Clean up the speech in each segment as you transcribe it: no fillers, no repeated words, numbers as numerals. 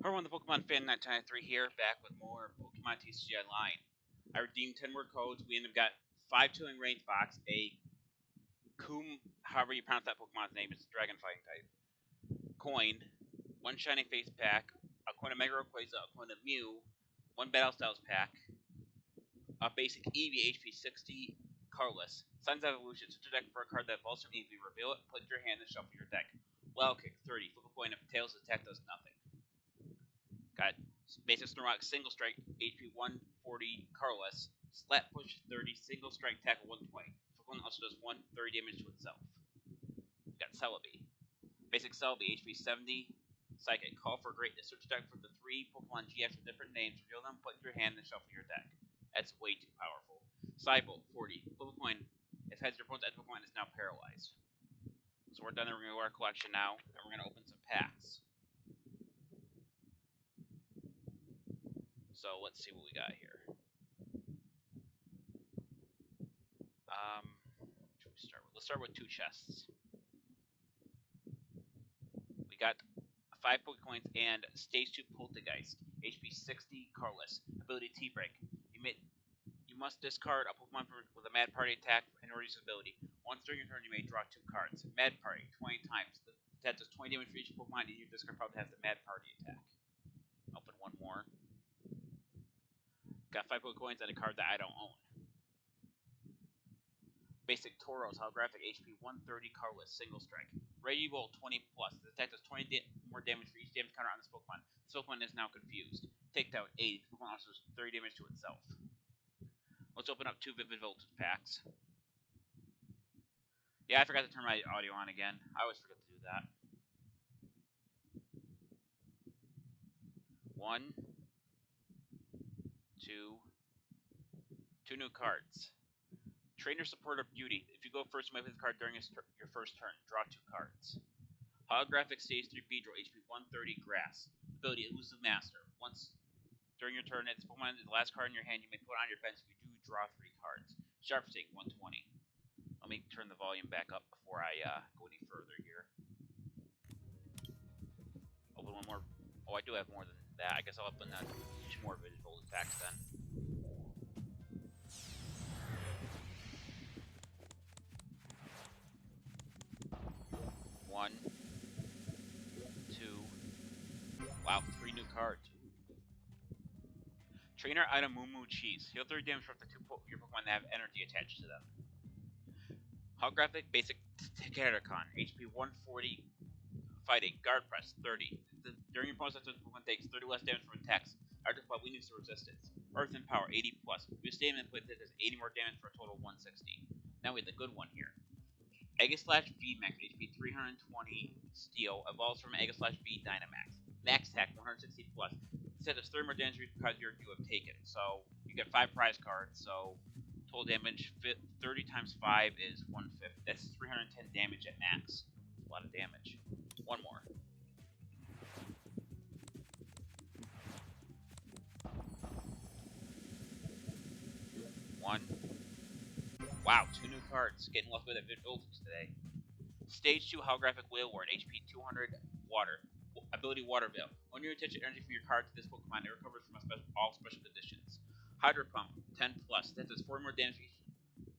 Everyone, the Pokemon Fan 993 here, back with more Pokemon TCG Online. I redeemed 10 word codes. We ended up got 5 Chilling Range Box, a Koom, however you pronounce that Pokemon's name, it's a Dragon Fighting type, coin, 1 Shiny Face Pack, a coin of Mega Rayquaza, a coin of Mew, 1 Battle Styles Pack, a basic Eevee HP 60, colorless, Sun's Evolution, switch your deck for a card that evolves from Eevee, reveal it, put it in your hand, and shuffle your deck. Wild Kick 30, flip a coin, if Tails' attack does nothing. Got basic Snorlax, single strike, HP 140, colorless. Slap push 30, single strike, tackle 120. One also does 130 damage to itself. Got Celebi. Basic Celebi, HP 70, Psychic, call for greatness. Search deck for the 3 Pokemon GX with different names, reveal them, put in your hand, and shuffle your deck. That's way too powerful. Cybolt, 40, flip a coin. If it has your opponent's Pokemon, is now paralyzed. So we're done the our collection now, and we're going to open some packs. So let's see what we got here. Should we start with? Let's start with 2 chests. We got 5 Pokecoins and Stage 2 Poltergeist, HP 60, colorless. Ability T-Break. You must discard a Pokemon with a Mad Party attack in order to use ability. Once during your turn, you may draw 2 cards. Mad Party, 20 times. That does 20 damage for each Pokemon, and your discard probably has the Mad Party attack. Open one more. Got 5 Pokecoins and a card that I don't own. Basic Tauros, holographic, HP 130, colorless, single strike. Regivolts 20 plus. The attack does 20 more damage for each damage counter on this Pokemon. This Pokemon is now confused. Takedown 80. The Pokemon also does 30 damage to itself. Let's open up 2 Vivid Voltage packs. Yeah, I forgot to turn my audio on again. I always forget to do that. 1, 2 new cards. Trainer Supporter Beauty. If you go first, you might play the card during your first turn. Draw 2 cards. Holographic Stage 3 Beedrill, HP 130, Grass. Ability Elusive Master. Once during your turn, it's Pokemon the last card in your hand, you may put on your bench if you do draw 3 cards. Sharp Stake, 120. Let me turn the volume back up before I go any further here. Open one more. Oh, I do have more than that. I guess I'll open 2 more Vivid Voltage packs then. One, 2. Wow, 3 new cards. Trainer item Moo Moo Cheese. Heal 30 damage for up to 2 your Pokemon that have energy attached to them. Holographic Basic Terracon. HP 140. Fighting. Guard Press 30. During your opponent's turn, the Pokemon takes 30 less damage from attacks. After spot weakness to resistance. Earth and Power 80 plus. If you stay in place, it does 80 more damage for a total of 160. Now we have the good one here. Aegislash Vmax, HP 320 Steel, evolves from Aegislash V Dynamax. Max attack 160 plus. Instead of 30 more damage because you have taken. So you get 5 prize cards. So total damage 30 times 5 is 150. That's 310 damage at max. That's a lot of damage. One more. One. Wow, 2 new cards. Getting lucky with that Vivid Voltage today. Stage 2 Holographic Whale Ward, HP 200 Water. Ability Water Veil. When you attach energy from your card to this Pokemon, it recovers from all special conditions. Hydro Pump, 10 plus. That does 4 more damage for each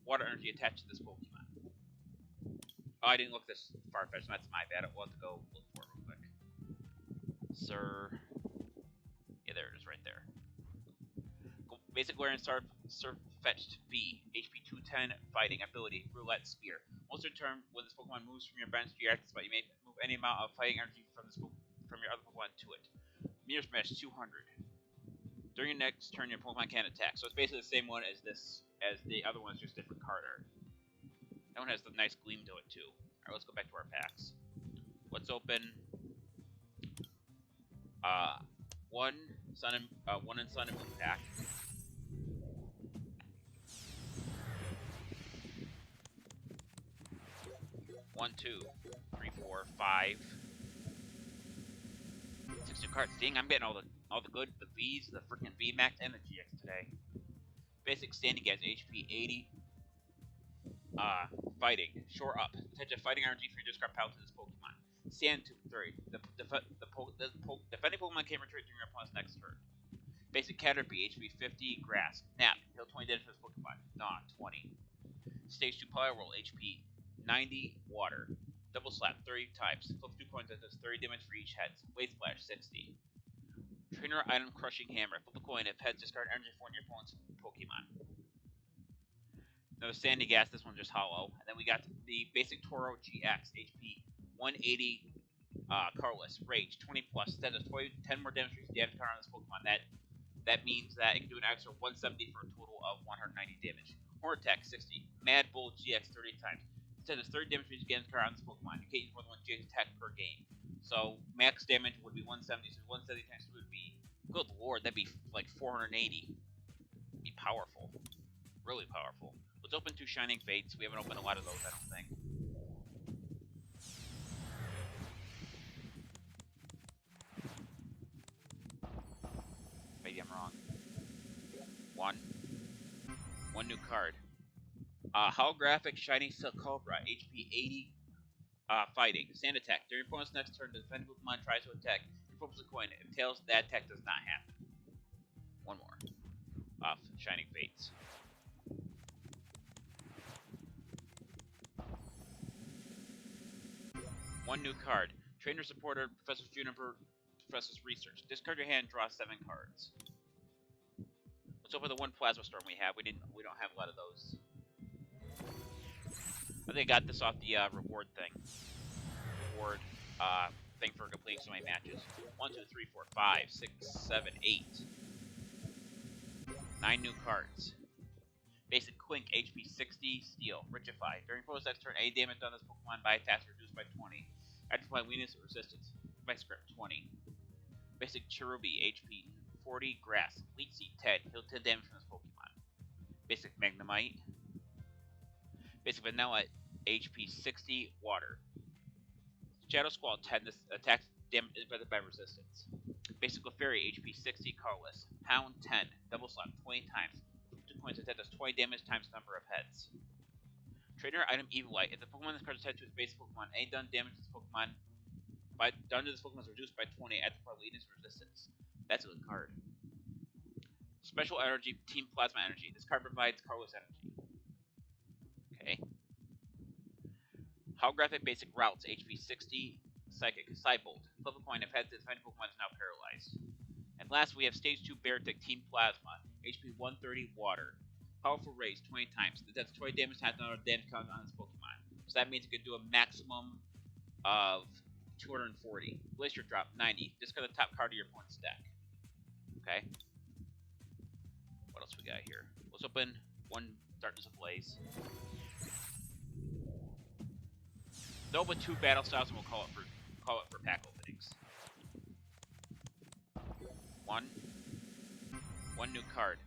water energy attached to this Pokemon. Oh, I didn't look this far-fetched. That's my bad. We'll have to go look for it real quick. Sir. Yeah, there it is right there. Basic Larian Fetched V, HP 210 Fighting, Ability, Roulette Spear. Most of the turn, when this Pokemon moves from your bench to your active spot, you may move any amount of fighting energy from your other Pokemon to it. Mirror Smash 200. During your next turn, your Pokemon can't attack. So it's basically the same one as the other one, is just different card art. That one has the nice gleam to it too. Alright, let's go back to our packs. Let's open one Sun and Moon pack. 1, 2, 3, 4, 5, 6 new cards. Dang, I'm getting all the good, the V's, the freaking Vmax, and the GX today. Basic Standing Gas, HP 80. Fighting. Shore Up. Attach a fighting energy for your discard pile to this Pokemon. Sand Tube 3. Defending Pokemon can't return during your opponent's next turn. Basic Caterpie, HP 50, Grass. Nap, heal 20 damage for this Pokemon. Gnaw, 20. Stage 2 Power Roll, HP 90, Water. Double Slap, 30 times. Flip 2 coins that does 30 damage for each head. Wave Splash, 60. Trainer Item Crushing Hammer. Flip a coin. If heads, discard energy for one of your opponent's Pokemon. Another Sandy Gas, this one just hollow. And then we got the basic Toro GX, HP 180, Carless. Rage, 20 plus. Instead of 10 more damage for each damage card on this Pokemon. That means that it can do an extra 170 for a total of 190 damage. Horn Attack, 60. Mad Bull GX, 30 times. Instead of 30 damage for each damage card on this Pokemon. You can't use more than one GX attack per game. So max damage would be 170, so 170 times 2 would be, good lord, that'd be like 480. It'd be powerful. Really powerful. Let's open 2 Shining Fates. We haven't opened a lot of those, I don't think. Maybe I'm wrong. One new card. Holographic Shining Silk Cobra, HP 80. Fighting. Sand Attack. During your opponent's next turn, the defending Pokemon tries to attack. You flips a coin. If tails, that attack does not happen. One more. Off Shining Fates. One new card. Trainer Supporter, Professor's Juniper, Professor's Research. Discard your hand, draw 7 cards. Let's open the one Plasma Storm we have. We don't have a lot of those. I think I got this off the reward thing. Reward thing for completing so many matches. 1, 2, 3, 4, 5, 6, 7, 8. 9 new cards. Basic Quink, HP 60, Steel, Richify. During opponent's next turn, any damage done this Pokemon by attacks reduced by 20. After applying weakness or resistance, by script 20. Basic Cherubi, HP 40, Grass, Leech Seed 10, heal 10 damage from this Pokemon. Basic Magnemite. Basic Vanilla, HP 60, Water. Shadow Squall 10, this attacks damage by resistance. Basic Clefairy, HP 60, Carless. Pound 10, Double Slap 20 times. 2 coins attack does 20 damage times number of heads. Trainer Item Evilite. If the Pokemon this card is attached to its base Pokemon, any done damage to this Pokemon done to this Pokemon is reduced by 20 at the weakness resistance. That's a good card. Special Energy, Team Plasma Energy. This card provides Carlos energy. Okay. Holographic Basic Routes, HP 60, Psychic, Psybolt. Flip a coin if heads, its defending Pokemon is now paralyzed. And last, we have Stage 2 Beartic, Team Plasma, HP 130, Water. Powerful Raise, 20 times. That's 20 damage times another damage count on this Pokemon. So that means it can do a maximum of 240. Glacier Drop, 90. Discard the top card of your opponent's deck. Okay. What else we got here? Let's open one Darkness Ablaze. They'll open 2 battle styles and we'll call it for pack openings. One new card.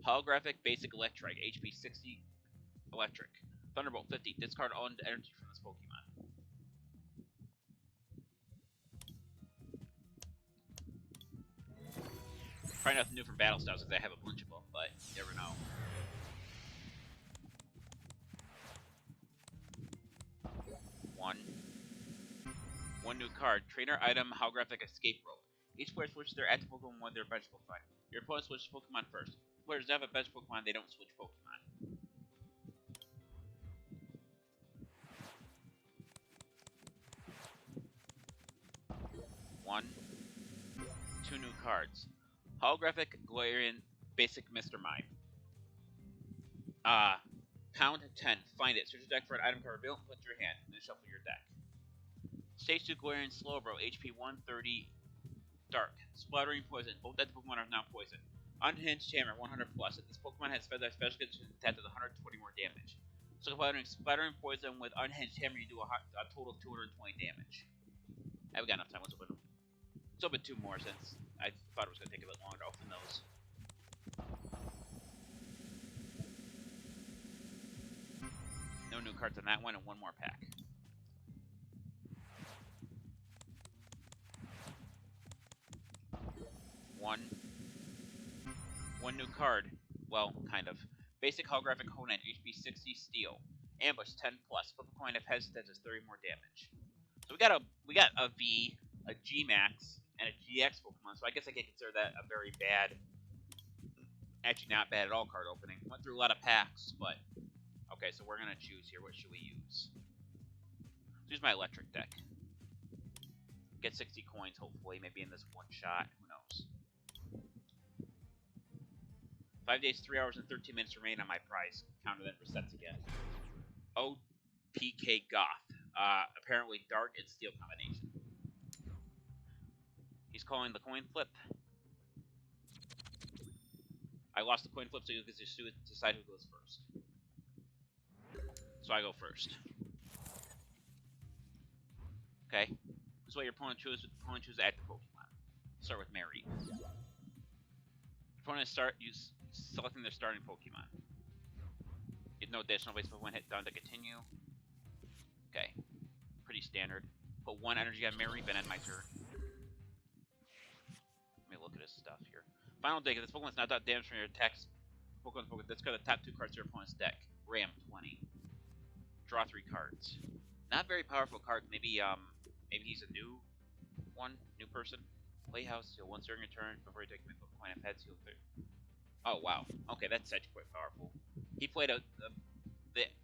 Holographic Basic Electrike, HP 60, Electric. Thunderbolt 50, discard all energy from this Pokemon. Probably nothing new from battle styles because I have a bunch of them, but you never know. One new card. Trainer Item Holographic Escape Rope. Each player switches their active Pokemon when their bench Pokemon. Your opponent switches Pokemon first. If players have a bench Pokemon, they don't switch Pokemon. Two new cards. Holographic Galarian Basic Mr. Mime. Pound 10. Find it. Search your deck for an item card reveal and put it in your hand, and then shuffle your deck. Stage 2 Galarian Slowbro, HP 130, Dark. Splattering Poison. Both types of Pokemon are now poison. Unhinged Hammer, 100 plus. If this Pokemon has special conditions, attack does 120 more damage. So Splattering Poison with Unhinged Hammer, you do a total of 220 damage. I've got enough time. Let's open them. Let's open 2 more since I thought it was going to take a bit longer to open those. No new cards on that one, and 1 more pack. One new card. Well, kind of. Basic Holographic Honan, HP 60, Steel. Ambush 10 plus. Flip a coin if heads, that does 30 more damage. So we got a V, a Gmax, and a GX Pokemon. So I guess I can consider that a very bad, actually not bad at all card opening. Went through a lot of packs, but okay. So we're gonna choose here. What should we use? Let's use my electric deck. Get 60 coins, hopefully, maybe in this one shot. Who knows? 5 days, 3 hours, and 13 minutes remain on my prize. Counter then resets again. OPK Goth. Apparently dark and steel combination. He's calling the coin flip. I lost the coin flip, so you get to decide who goes first. So I go first. Okay. This is what your opponent chooses. Opponent chooses active Pokemon. Start with Mary. Opponent selecting their starting Pokemon. Get no additional base Pokemon hit down to continue. Okay. Pretty standard. Put 1 energy on Mary, then end my turn. Let me look at his stuff here. Final deck. If this Pokemon's not that damage from your attacks, Pokemon, discard the top 2 cards to your opponent's deck. Ram 20. Draw 3 cards. Not very powerful card. Maybe he's a new person. Playhouse. He'll once during your turn before you take a coin of heads. He'll 3. Oh wow. Okay, that's actually quite powerful. He played the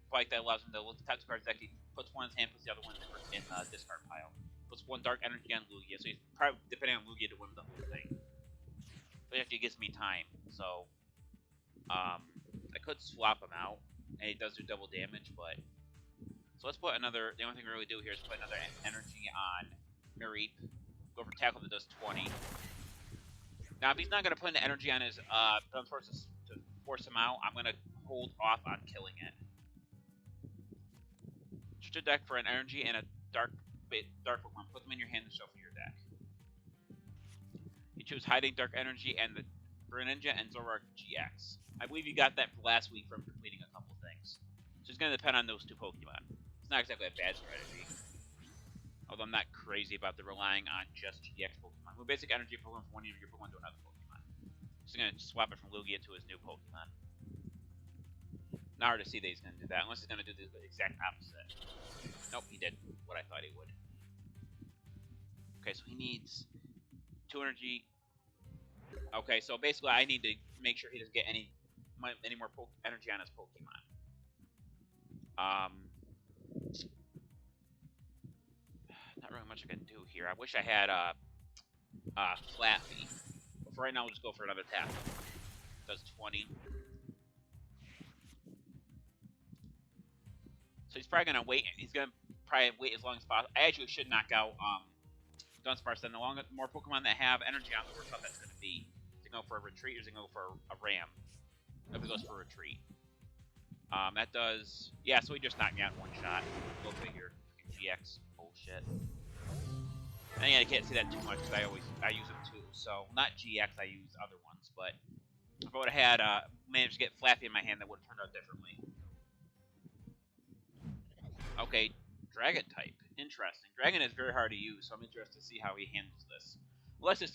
bike that allows him to look at the top 2 cards deck. He puts 1 in his hand, puts the other 1 in the discard pile. Puts 1 dark energy on Lugia, so he's probably depending on Lugia to win the whole thing. But it actually gives me time, so I could swap him out, and he does do double damage, but so let's put another. The only thing we really do here is put another energy on Mareep. Go for tackle that does 20. Now, if he's not going to put an energy on his Forces to force him out, I'm going to hold off on killing it. Search your deck for an energy and a dark Pokemon. Put them in your hand and shuffle your deck. You choose Hiding Dark Energy and the Greninja and Zoroark GX. I believe you got that last week from completing a couple things. So it's going to depend on those 2 Pokemon. It's not exactly a bad strategy. Although I'm not crazy about the relying on just GX Pokemon. Move basic energy Pokemon from one of your Pokemon to another Pokemon. Just going to swap it from Lugia to his new Pokemon. Not hard to see that he's going to do that, unless he's going to do the exact opposite. Nope, he did what I thought he would. Okay, so he needs 2 energy. Okay, so basically I need to make sure he doesn't get any more energy on his Pokemon. Not really much I can do here. I wish I had Flappy. But for right now, we'll just go for another tap. Does 20. So he's probably gonna wait. He's gonna probably wait as long as possible. I actually should knock out Dunsparce. Then the more Pokemon that have energy on, the worse off that's gonna be. Is he going for a retreat or is he going for a ram? If he goes for a retreat. That does... Yeah, so he just knocked me out in 1 shot. Go figure. GX. Bullshit. And again, I can't see that too much because I use them too. So, not GX, I use other ones. But if I would have had managed to get Flappy in my hand, that would have turned out differently. Okay, Dragon type. Interesting. Dragon is very hard to use, so I'm interested to see how he handles this. Unless his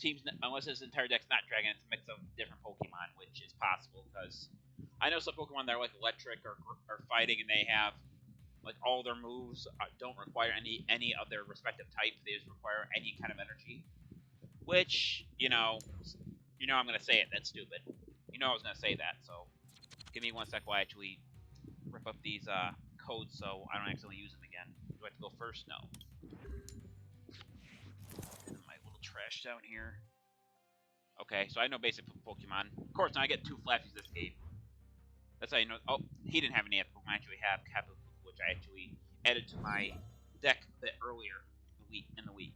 entire deck's not Dragon, it's a mix of different Pokemon, which is possible because I know some Pokemon that are like electric or fighting, and they have like all their moves don't require any of their respective type. They just require any kind of energy. Which you know I'm gonna say it. That's stupid. You know I was gonna say that. So give me 1 sec while I actually rip up these codes so I don't accidentally use them again. Do I have to go first? No. My little trash down here. Okay, so I know basic Pokemon. Of course, now I get 2 Flappies this game. That's how you know. Oh, he didn't have any other Pokemon. I actually have Kapu, which I actually added to my deck a bit earlier in the week.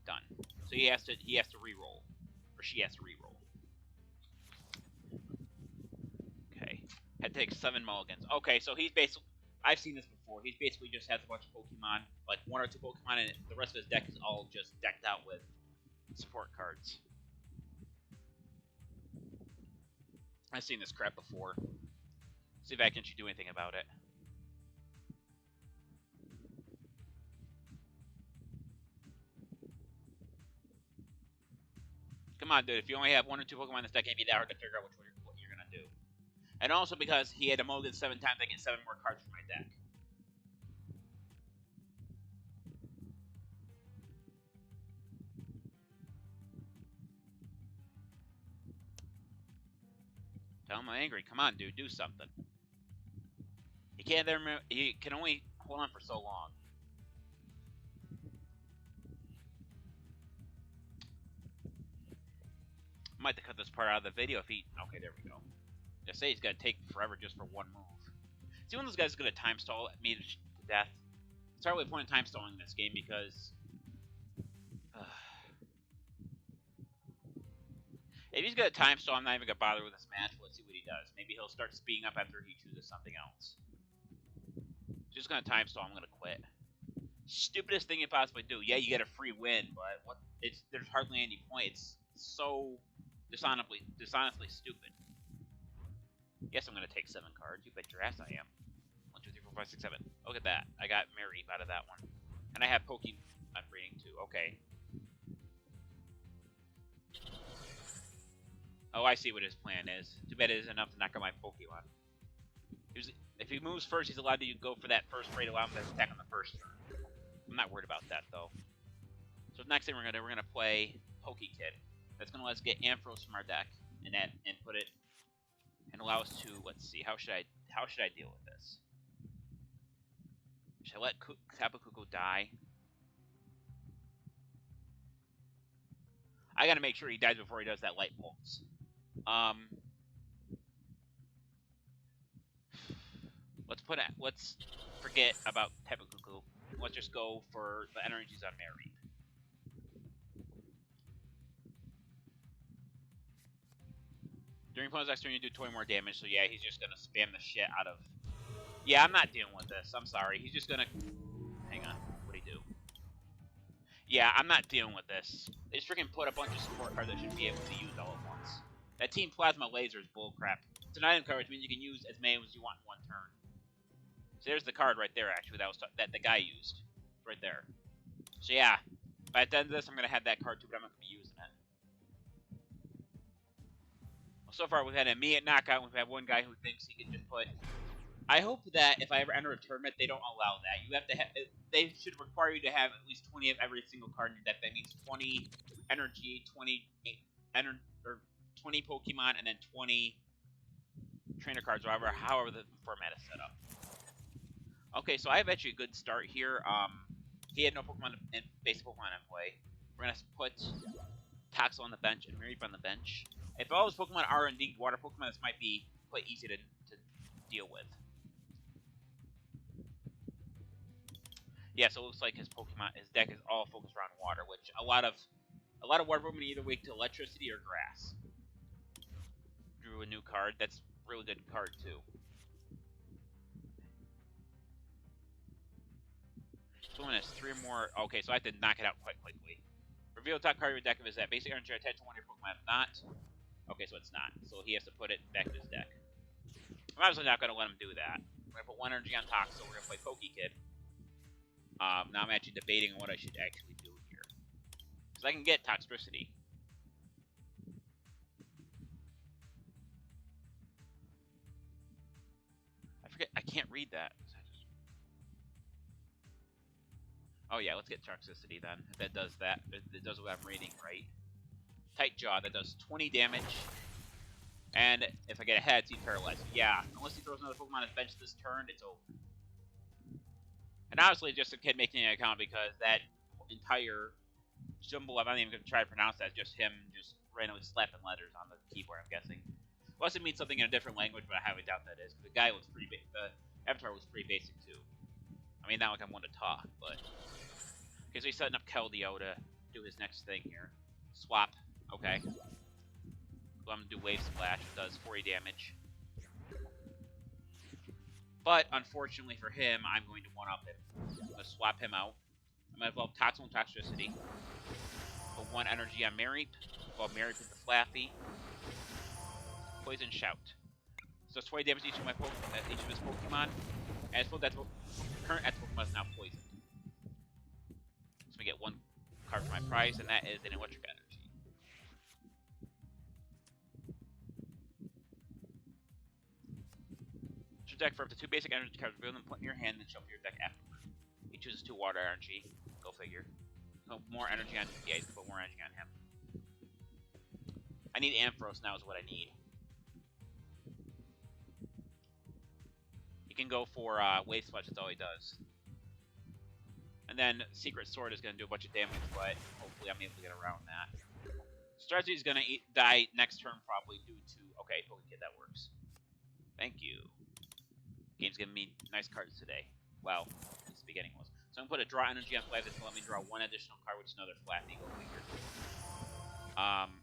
Done. So he has to re-roll, or she has to re-roll. Okay, had to take 7 mulligans. Okay, so he's basically. I've seen this before. He basically just has a bunch of Pokemon, like 1 or 2 Pokemon, and the rest of his deck is all just decked out with support cards. I've seen this crap before. See if I can actually do anything about it. Come on, dude. If you only have 1 or 2 Pokemon in this deck, it can't be that hard to figure out what you're gonna do. And also because he had a mulligan 7 times, I get 7 more cards from my deck. Tell him I'm angry. Come on, dude, do something. He can't. He can only hold on for so long. I might have to cut this part out of the video if he. Okay, there we go. Just say he's gonna take forever just for one move. See, one of those guys is gonna time stall me to death. It's hardly a point in time stalling in this game because. If he's gonna time stall, I'm not even gonna bother with this match. Let's see what he does. Maybe he'll start speeding up after he chooses something else. Just gonna time stall. I'm gonna quit. Stupidest thing you possibly do. Yeah, you get a free win, but what? There's hardly any point. It's so dishonestly stupid. Yes, I'm gonna take 7 cards. You bet your ass I am. 1, 2, 3, 4, 5, 6, 7. Look at that. I got Mary out of that one, and I have Pokemon breeding too. Okay. Oh, I see what his plan is. Too bad it isn't enough to knock out my Pokemon. If he moves first, he's allowed to go for that first raid, allow him to attack on the first turn. I'm not worried about that, though. So the next thing we're gonna play Pokekid. That's gonna let us get Ampharos from our deck and put it and allow us to, let's see, how should I deal with this? Should I let Tapu Koko die? I gotta make sure he dies before he does that light pulse. Let's forget about Tapu Koko. Let's just go for the energies on Mary. During opponent's next turn, you do 20 more damage, so yeah, he's just gonna spam the shit out of... Yeah, I'm not dealing with this. I'm sorry. He's just gonna... Hang on. What'd he do? Yeah, I'm not dealing with this. They just freaking put a bunch of support cards that should be able to use all at once. That Team Plasma Laser is bullcrap. It's an item card, which means you can use as many as you want in one turn. So there's the card right there, actually, that the guy used. Right there. So yeah, by the end of this, I'm gonna have that card too, but I'm not gonna be using it. Well, so far we've had an immediate knockout. We've had one guy who thinks he can just put. I hope that if I ever enter a tournament, they don't allow that. You have to have. They should require you to have at least 20 of every single card in your deck. That means 20 energy, 20 or 20 Pokemon, and then 20 trainer cards, or however the format is set up. Okay, so I have actually a good start here. He had no Pokemon and basic Pokemon in play. We're gonna put Toxel on the bench and Mareep on the bench. If all his Pokemon are indeed water Pokemon, this might be quite easy to deal with. Yeah, so it looks like his deck is all focused around water, which a lot of water Pokemon either weak to electricity or grass. Drew a new card. That's a really good card too. This one has 3 more. Okay, so I have to knock it out quite quickly. Reveal the top card of your deck if it's that basic energy attached to one of your Pokemon. If not, okay, so it's not. So he has to put it back in his deck. I'm obviously not going to let him do that. We're going to put 1 energy on Toxel. We're going to play Pokekid. Now I'm actually debating on what I should actually do here. Because I can get Toxtricity. I forget. I can't read that. Oh yeah, let's get Toxicity then. If that does that. It does what I'm reading, right? Tight Jaw, that does 20 damage. And if I get a head, he's paralyzed. Yeah, unless he throws another Pokemon on his bench this turn, it's over. And obviously just a kid making an account because that entire jumble, I'm not even going to try to pronounce that, just him just randomly slapping letters on the keyboard, I'm guessing. Unless it means something in a different language, but I highly doubt that is. The guy looks pretty basic. The avatar looks pretty basic too. I mean, not like I'm one to talk, but... Okay, so he's setting up Keldeo to do his next thing here. Swap. Okay. So I'm going to do Wave Splash. It does 40 damage. But, unfortunately for him, I'm going to one-up him. I'm going to swap him out. I'm going to evolve Toxel and Toxtricity. Put 1 energy on Mareep. Evolve Mareep into Flappy. Poison Shout. So it's 20 damage to each of his Pokemon. And his current active Pokemon is now poisoned. So we get 1 card for my prize, and that is an Electric Energy. Deck for up to 2 basic energy cards, reveal them, put in your hand, and then shuffle your deck afterward. He chooses 2 water energy. Go figure. So more energy on. Yeah, he's gonna put more energy on him. I need Ampharos now, is what I need. can go for Wave Splash, that's all he does. And then Secret Sword is going to do a bunch of damage, but hopefully I'm able to get around that. Strategy is going to die next turn probably due to... Okay, Pokekid, that works. Thank you. Game's giving me nice cards today. Well, at least the beginning was. So I'm going to put a draw energy on Flappy to let me draw one additional card, which is another Flappy. Go figure.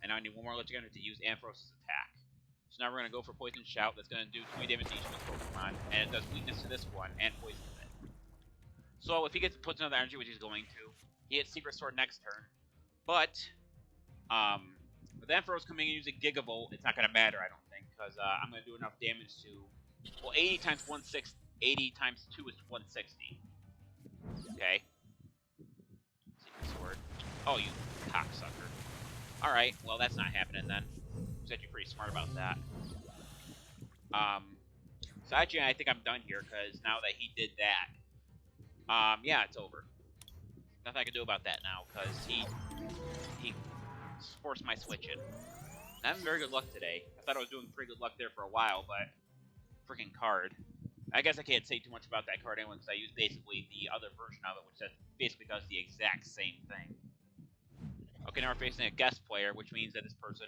And I need one more electric energy to use Ampharos' attack. So now we're going to go for Poison Shout. That's going to do 20 damage to each of his Pokemon. And it does weakness to this one and poison it. So if he puts another energy, which he's going to, he hits Secret Sword next turn. But, with Ampharos coming in using Gigavolt, it's not going to matter, I don't think. Because I'm going to do enough damage to... Well, 80 times 160, 80 times 2 is 160. Okay. Secret Sword. Oh, you cocksucker. Alright, well, that's not happening then. He's actually pretty smart about that. So actually, I think I'm done here, because now that he did that, yeah, it's over. Nothing I can do about that now, because he forced my switch in. I'm having very good luck today. I thought I was doing pretty good luck there for a while, but freaking card. I guess I can't say too much about that card anyway, because I use basically the other version of it, which basically does the exact same thing. Okay, now we're facing a guest player, which means that this person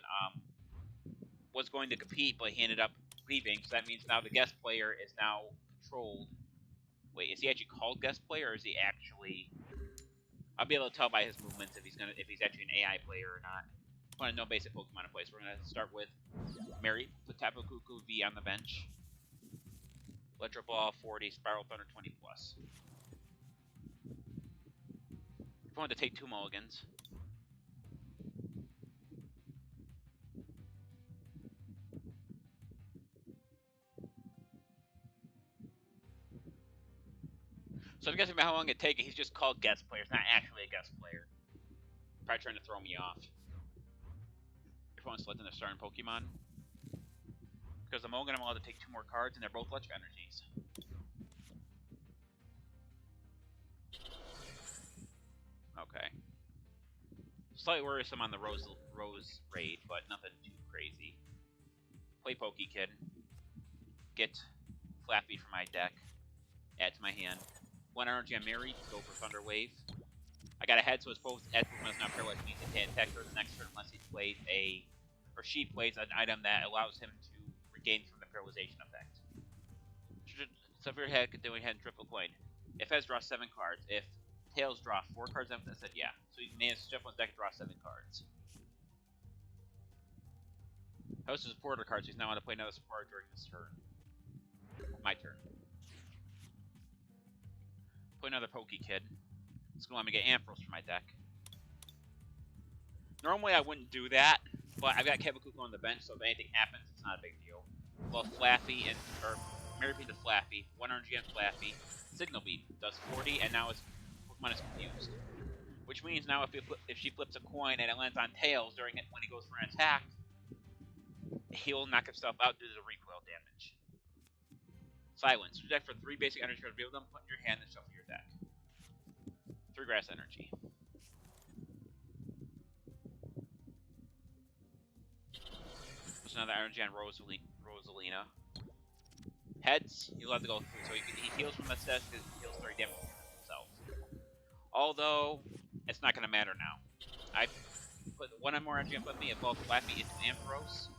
was going to compete, but he ended up leaving. So that means now the guest player is now controlled. Wait, is he actually called guest player, or is he actually? I'll be able to tell by his movements if he's actually an AI player or not. I want to know basic Pokemon in place. We're gonna start with Mary, put Tapu Koko V on the bench. Electro Ball 40, Spiral Thunder 20 plus. We're going to take 2 mulligans. So if you guys think about how long it'd take, he's just called guest player. It's not actually a guest player. Probably trying to throw me off. Everyone's selecting their starting Pokemon. Because the mulligan, I'm allowed to take 2 more cards, and they're both electric energies. Okay. Slightly worrisome on the Rose raid, but nothing too crazy. Play Pokekid. Get Flappy from my deck. Add to my hand. 1 energy on Mary, go for Thunder Wave. I got ahead, so it's both as Pokemon is not paralyzed, means it can't attack her the next turn unless he plays she plays an item that allows him to regain from the paralyzation effect. So if your head could do ahead and triple coin. If Hez draws 7 cards, if Tails draw 4 cards, I said yeah. So he managed to shuffle his deck and draw 7 cards. Host is a supporter card, so he's now on to play another supporter during this turn. My turn. Play another Pokekid. It's going to let me get Ampharos for my deck. Normally I wouldn't do that, but I've got Kevakuko on the bench, so if anything happens, it's not a big deal. Well, Mary P to Flappy, 1 energy on Flappy, Signal Beam does 40, and now his Pokemon is confused. Which means now if she flips a coin and it lands on Tails during it when he goes for an attack, he'll knock himself out due to the recoil damage. Silence. Your deck for 3 basic energy cards. Reveal them, put in your hand, and shuffle your deck. 3 grass energy. There's another energy on Rosalina. Heads, he'll have to go through. So he heals from the set because he heals 30 damage himself. Although, it's not going to matter now. I put 1 more energy on Flippy, evolve Flappy into Ampharos.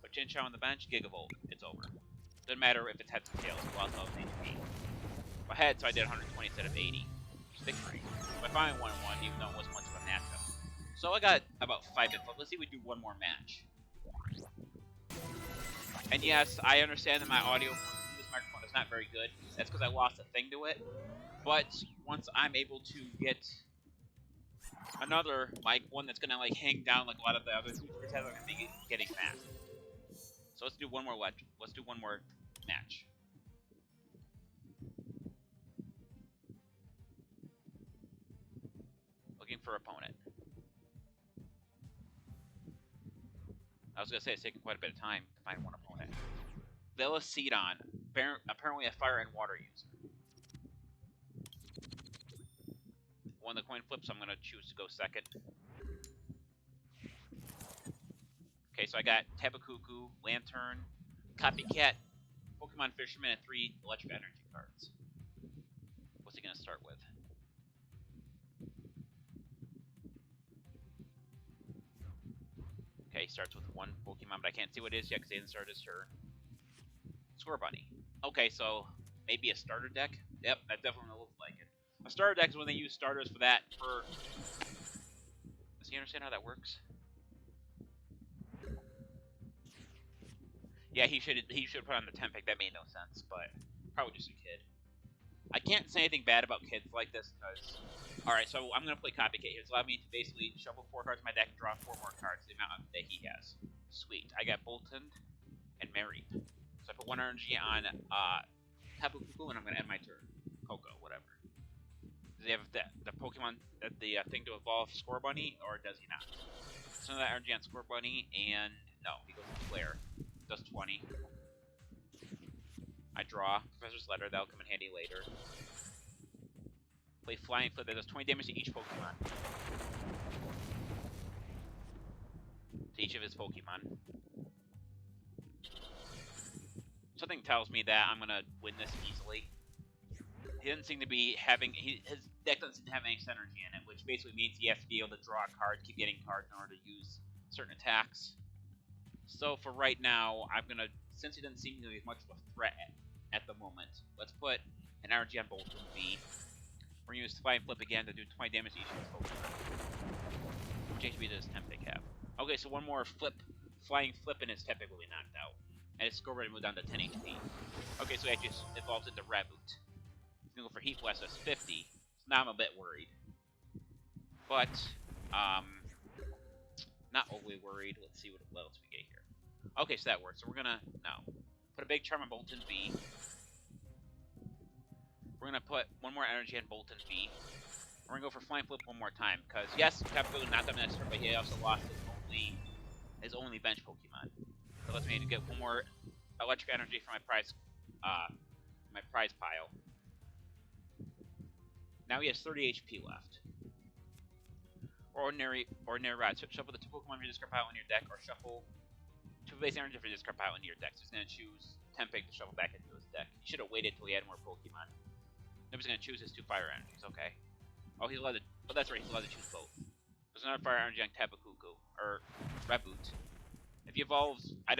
Put Chinchou on the bench, Gigavolt. It's over. Doesn't matter if it's heads or tails, it lost all its HP. But head, so I did 120 instead of 80. Victory. I finally won 1, even though it wasn't much of a matchup. So I got about 5 input. Let's see if we do 1 more match. And yes, I understand that my audio from this microphone is not very good. That's because I lost a thing to it. But once I'm able to get another mic, one that's gonna like hang down like a lot of the other YouTubers have, I'm gonna be getting fast. So let's do one more match. Looking for opponent. I was gonna say it's taking quite a bit of time to find one opponent. Velocidon, apparently a fire and water user. When the coin flips, I'm gonna choose to go second. Okay, so I got Tapu Koko, Lantern, Copycat, Pokemon Fisherman and 3 Electric Energy cards. What's he gonna start with? Okay, he starts with 1 Pokemon, but I can't see what it is yet because he hasn't started his turn. Scorbunny. Okay, so maybe a starter deck? Yep, that definitely looks like it. A starter deck is when they use starters for that. Does he understand how that works? Yeah, he should put on the 10 pick. That made no sense, but probably just a kid. I can't say anything bad about kids like this because. Alright, so I'm gonna play Copycat here. It's allowed me to basically shuffle 4 cards in my deck and draw 4 more cards, the amount that he has. Sweet. I got Bolton and Mary. So I put 1 energy on Tapu Koko and I'm gonna end my turn. Coco, whatever. Does he have the Pokemon, the thing to evolve Scorbunny, or does he not? So that energy on Scorbunny, and no, he goes to Flare. Does 20. I draw Professor's Letter, that'll come in handy later. Play Flying Flip, that does 20 damage to each Pokemon. To each of his Pokemon. Something tells me that I'm gonna win this easily. He doesn't seem to be having, his deck doesn't seem to have any synergy in it, which basically means he has to be able to draw cards, keep getting cards in order to use certain attacks. So for right now, I'm gonna, since he doesn't seem to be as much of a threat at the moment, let's put an energy on Bolton V. We're gonna use Flying Flip again to do 20 damage to each of his Pokemon. Which HP does 10 pick have? Okay, so one more Flying Flip and his 10 pick will be knocked out. And his score rate moved down to 10 HP. Okay, so he actually evolved into Raboot. He's gonna go for Heat Blast, that's 50. So now I'm a bit worried. But, not overly worried. Let's see what else we get here. Okay, so that works. So we're gonna, put a big charm on Bolton V. We're gonna put 1 more energy on Bolton V. We're gonna go for Flying Flip 1 more time, because yes, Tapu not that next turn, but he also lost his only bench Pokemon. So let's maybe get 1 more electric energy for my prize pile. Now he has 30 HP left. Ordinary Rod. So shuffle the 2 Pokemon from your discard pile in your deck, or shuffle 2 base energy from your discard pile into your deck. So he's gonna choose Tempig to shuffle back into his deck. He should have waited till he had more Pokemon. Nobody's gonna choose his 2 fire energies. Okay. Oh, he's allowed to. Oh, that's right. He's allowed to choose both. There's another fire energy on Tapu Koko or Raboot. If he evolves, I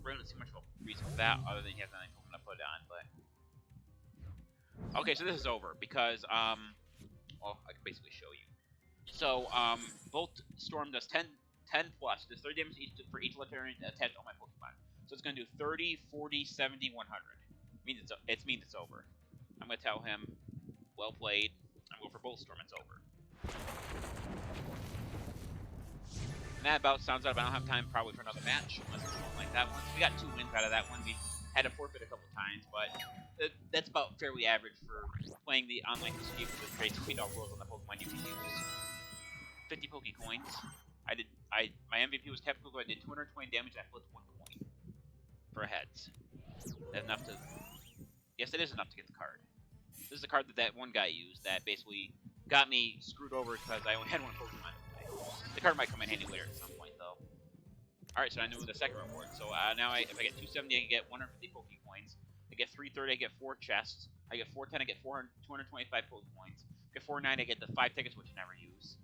really don't see much of a reason for that, other than he has nothing to put it on. But okay, so this is over because well, I can basically show you. So Bolt Storm does 10 plus. Does 30 damage for each electric energy attached to all my Pokemon. So it's gonna do 30, 40, 70, 100. Means it's over. I'm gonna tell him, well played. I'm going for Bolt Storm. It's over. And that about sounds out. I don't have time probably for another match unless it's something like that one. We got 2 wins out of that one. We had to forfeit a couple times, but that's about fairly average for playing the online TCG with basically no rules on the Pokemon you can use. 50 Pokecoins. My MVP was Tapu Koko. I did 220 damage and I flipped 1 coin for heads. That's enough to. Yes, it is enough to get the card. This is the card that one guy used that basically got me screwed over because I only had 1 Pokemon to play. The card might come in handy later at some point, though. Alright, so I knew the second reward. So now if I get 270, I can get 150 Pokecoins. I get 330, I get 4 chests. I get 410, I get 225 Pokecoins. I get 490, I get the 5 tickets, which I never use.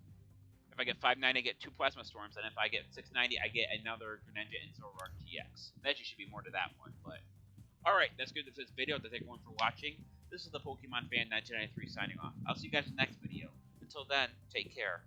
If I get 590, I get 2 Plasma Storms. And if I get 690, I get another Greninja and Zoroark GX. That actually should be more to that one, but... Alright, that's good for this video. Thank everyone for watching. This is the Pokemon Fan 1993 signing off. I'll see you guys in the next video. Until then, take care.